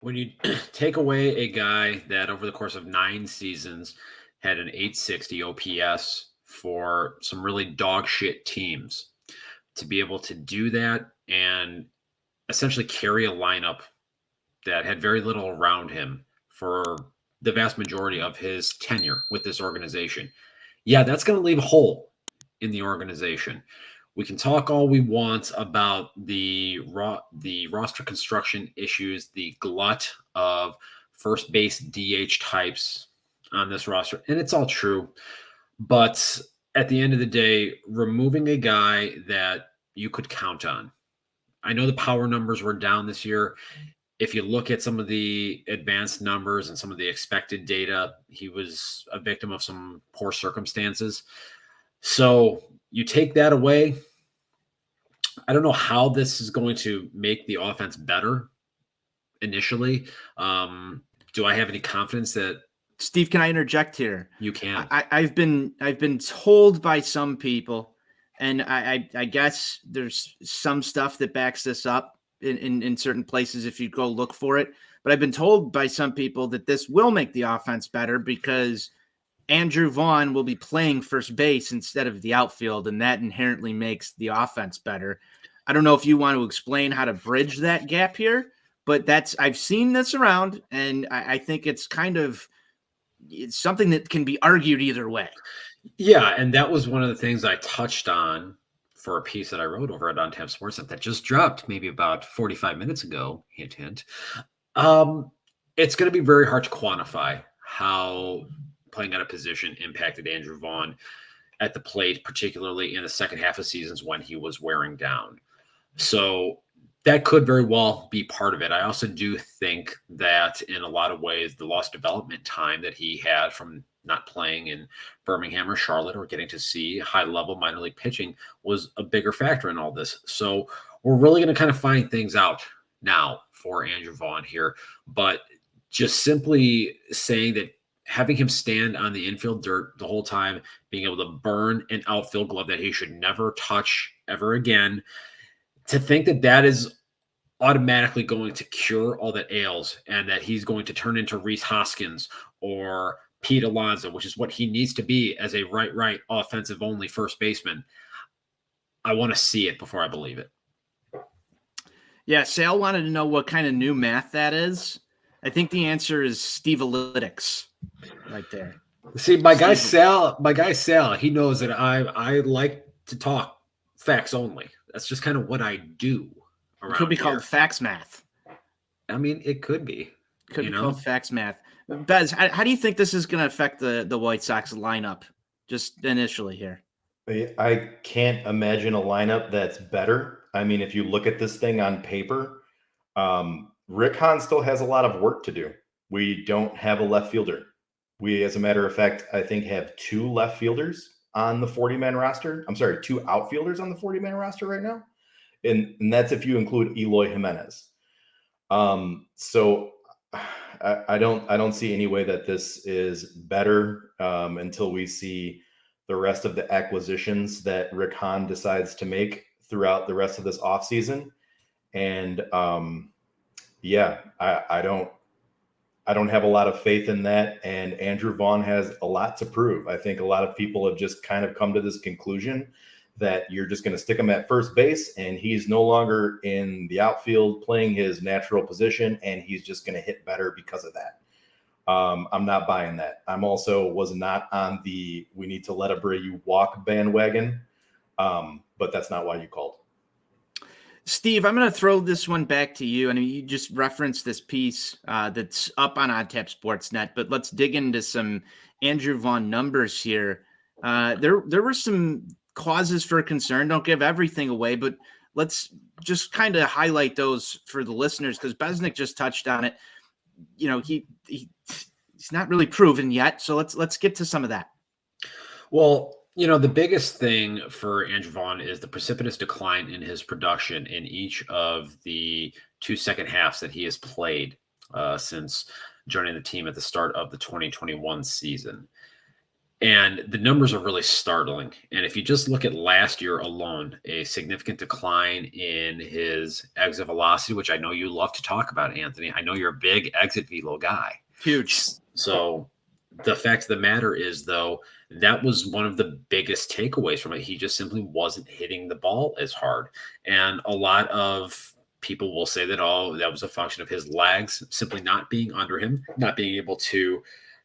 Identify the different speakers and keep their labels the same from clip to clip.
Speaker 1: When you take away a guy that over the course of 9 seasons had an 860 OPS for some really dog shit teams, to be able to do that and essentially carry a lineup that had very little around him for the vast majority of his tenure with this organization. Yeah, that's going to leave a hole in the organization. We can talk all we want about the roster construction issues, the glut of first base DH types on this roster, and it's all true. But at the end of the day, removing a guy that you could count on. I know the power numbers were down this year. If you look at some of the advanced numbers and some of the expected data, he was a victim of some poor circumstances. So you take that away. I don't know how this is going to make the offense better initially. Do I have any confidence that
Speaker 2: Steve, can I interject here?
Speaker 1: you can?
Speaker 2: I've been told by some people, and I guess there's some stuff that backs this up in certain places if you go look for it. But I've been told by some people that this will make the offense better because Andrew Vaughn will be playing first base instead of the outfield, and that inherently makes the offense better. I don't know if you want to explain how to bridge that gap here, but I've seen this around, and I think it's something that can be argued either way.
Speaker 1: Yeah, and that was one of the things I touched on for a piece that I wrote over at On Tap Sportsnet that just dropped maybe about 45 minutes ago. Hint, hint. It's going to be very hard to quantify how playing out of position impacted Andrew Vaughn at the plate, particularly in the second half of seasons when he was wearing down. So that could very well be part of it. I also do think that in a lot of ways, the lost development time that he had from not playing in Birmingham or Charlotte or getting to see high level minor league pitching was a bigger factor in all this. So we're really going to kind of find things out now for Andrew Vaughn here. But just simply saying that having him stand on the infield dirt the whole time, being able to burn an outfield glove that he should never touch ever again, to think that that is automatically going to cure all that ails and that he's going to turn into Reese Hoskins or Pete Alonso, which is what he needs to be as a right offensive only first baseman. I want to see it before I believe it.
Speaker 2: Yeah, Sal wanted to know what kind of new math that is. I think the answer is Steve Analytics right there.
Speaker 1: See, my guy Sal, he knows that I like to talk facts only. That's just kind of what I do.
Speaker 2: It could be called fax math.
Speaker 1: I mean, it could be.
Speaker 2: Could be called fax math. Bez, how do you think this is going to affect the White Sox lineup just initially here?
Speaker 3: I can't imagine a lineup that's better. I mean, if you look at this thing on paper, Rick Hahn still has a lot of work to do. We don't have a left fielder. We, as a matter of fact, I think have 2 left fielders on the 40-man roster. I'm sorry, 2 outfielders on the 40-man roster right now. And that's if you include Eloy Jimenez. So I don't see any way that this is better until we see the rest of the acquisitions that Rick Hahn decides to make throughout the rest of this offseason. And I don't have a lot of faith in that. And Andrew Vaughn has a lot to prove. I think a lot of people have just kind of come to this conclusion that you're just going to stick him at first base and he's no longer in the outfield playing his natural position and he's just going to hit better because of that. I'm not buying that. Was not on the we need to let Abreu walk bandwagon, but that's not why you called.
Speaker 2: Steve, I'm going to throw this one back to you. I mean, you just referenced this piece that's up on OnTap Sportsnet, but let's dig into some Andrew Vaughn numbers here. There were some causes for concern. Don't give everything away, but let's just kind of highlight those for the listeners because Besnick just touched on it. You know, he's not really proven yet, so let's get to some of that.
Speaker 1: Well, you know, the biggest thing for Andrew Vaughn is the precipitous decline in his production in each of the 2 second halves that he has played since joining the team at the start of the 2021 season. And the numbers are really startling. And if you just look at last year alone, a significant decline in his exit velocity, which I know you love to talk about, Anthony. I know you're a big exit velo guy.
Speaker 2: Huge.
Speaker 1: So the fact of the matter is, though, that was one of the biggest takeaways from it. He just simply wasn't hitting the ball as hard. And a lot of people will say that, oh, that was a function of his legs simply not being under him, not being able to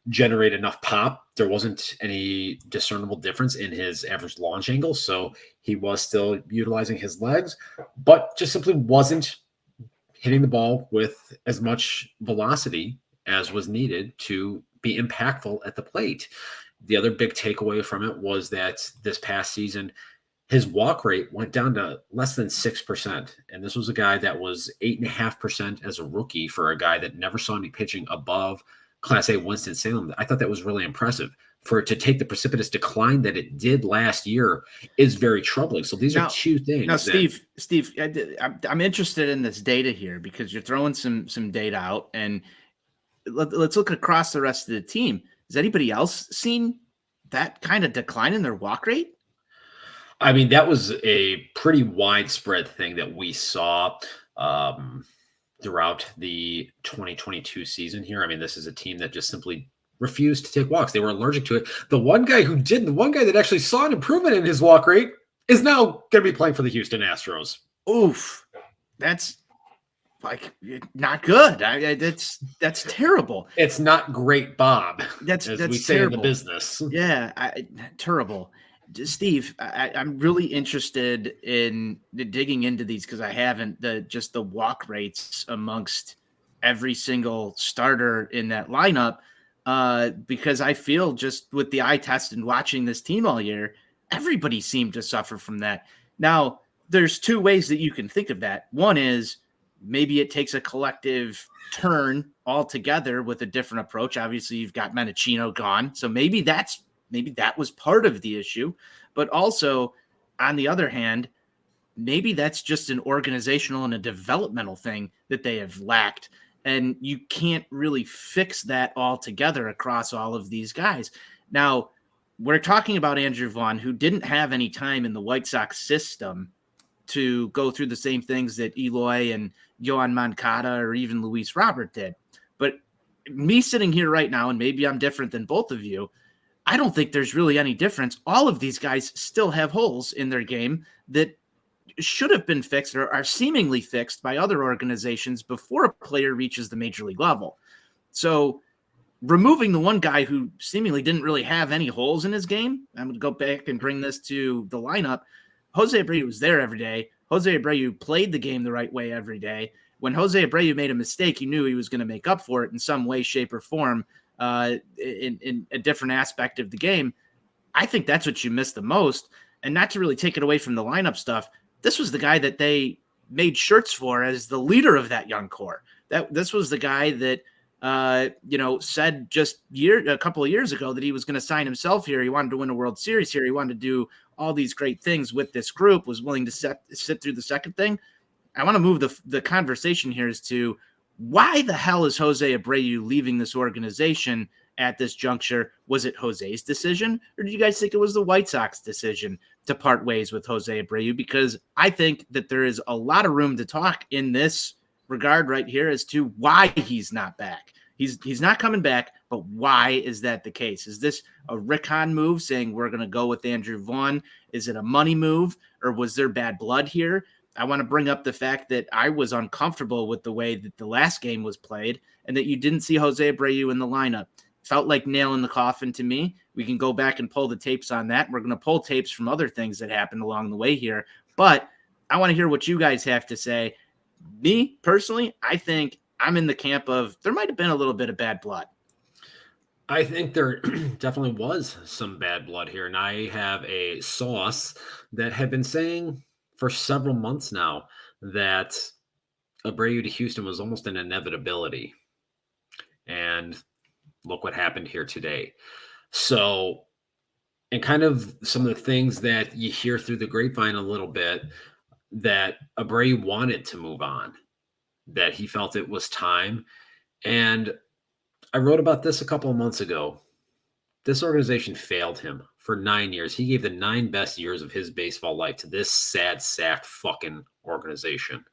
Speaker 1: generate enough pop. There wasn't any discernible difference in his average launch angle. So he was still utilizing his legs, but just simply wasn't hitting the ball with as much velocity as was needed to be impactful at the plate. The other big takeaway from it was that this past season, his walk rate went down to less than 6%. And this was a guy that was 8.5% as a rookie for a guy that never saw any pitching above Class A Winston-Salem. I thought that was really impressive. For it to take the precipitous decline that it did last year is very troubling. So these are two things.
Speaker 2: Now, Steve, I'm interested in this data here because you're throwing some data out, and let's look across the rest of the team. Has anybody else seen that kind of decline in their walk rate?
Speaker 1: I mean, that was a pretty widespread thing that we saw throughout the 2022 season here. I mean, this is a team that just simply refused to take walks. They were allergic to it. The one guy that actually saw an improvement in his walk rate is now going to be playing for the Houston Astros.
Speaker 2: Oof. That's like not good. That's terrible.
Speaker 1: It's not great, Bob.
Speaker 2: That's
Speaker 1: we say
Speaker 2: terrible.
Speaker 1: in the business.
Speaker 2: Yeah, terrible. Steve, I'm really interested in digging into these because I haven't just the walk rates amongst every single starter in that lineup. Because I feel just with the eye test and watching this team all year, everybody seemed to suffer from that. Now, there's two ways that you can think of that. One is maybe it takes a collective turn altogether with a different approach. Obviously, you've got Menachino gone, so maybe that was part of the issue. But also, on the other hand, maybe that's just an organizational and a developmental thing that they have lacked. And you can't really fix that all together across all of these guys. Now, we're talking about Andrew Vaughn, who didn't have any time in the White Sox system to go through the same things that Eloy and Yohan Moncada or even Luis Robert did. But me sitting here right now, and maybe I'm different than both of you, I don't think there's really any difference. All of these guys still have holes in their game that should have been fixed or are seemingly fixed by other organizations before a player reaches the major league level. So removing the one guy who seemingly didn't really have any holes in his game, I'm going to go back and bring this to the lineup. Jose Abreu was there every day. Jose Abreu played the game the right way every day. When Jose Abreu made a mistake, you knew he was going to make up for it in some way, shape, or form in a different aspect of the game. I think that's what you miss the most. And not to really take it away from the lineup stuff, this was the guy that they made shirts for as the leader of that young core. This was the guy that said just a couple of years ago that he was going to sign himself here. He wanted to win a World Series here. He wanted to do all these great things with this group, was willing to sit through the second thing. I want to move the conversation here as to why the hell is Jose Abreu leaving this organization at this juncture? Was it Jose's decision, or do you guys think it was the White Sox decision to part ways with Jose Abreu? Because I think that there is a lot of room to talk in this regard right here as to why he's not back. He's not coming back, but why is that the case? Is this a Rick Hahn move saying we're going to go with Andrew Vaughn? Is it a money move, or was there bad blood here? I want to bring up the fact that I was uncomfortable with the way that the last game was played and that you didn't see Jose Abreu in the lineup. Felt like nail in the coffin to me. We can go back and pull the tapes on that. We're going to pull tapes from other things that happened along the way here. But I want to hear what you guys have to say. Me, personally, I think I'm in the camp of there might have been a little bit of bad blood.
Speaker 1: I think there definitely was some bad blood here. And I have a source that had been saying for several months now that Abreu to Houston was almost an inevitability. And look what happened here today. So, and kind of some of the things that you hear through the grapevine a little bit, that Abreu wanted to move on, that he felt it was time. And I wrote about this a couple of months ago. This organization failed him for 9 years. He gave the 9 best years of his baseball life to this sad sack fucking organization.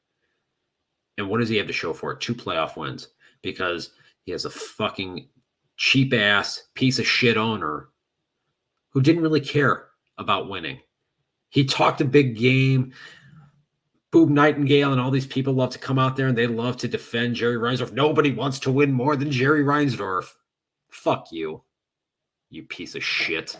Speaker 1: And what does he have to show for it? 2 playoff wins because he has a fucking cheap ass piece of shit owner who didn't really care about winning. He talked a big game. Boob Nightingale and all these people love to come out there and they love to defend Jerry Reinsdorf. Nobody wants to win more than Jerry Reinsdorf. Fuck you, you piece of shit.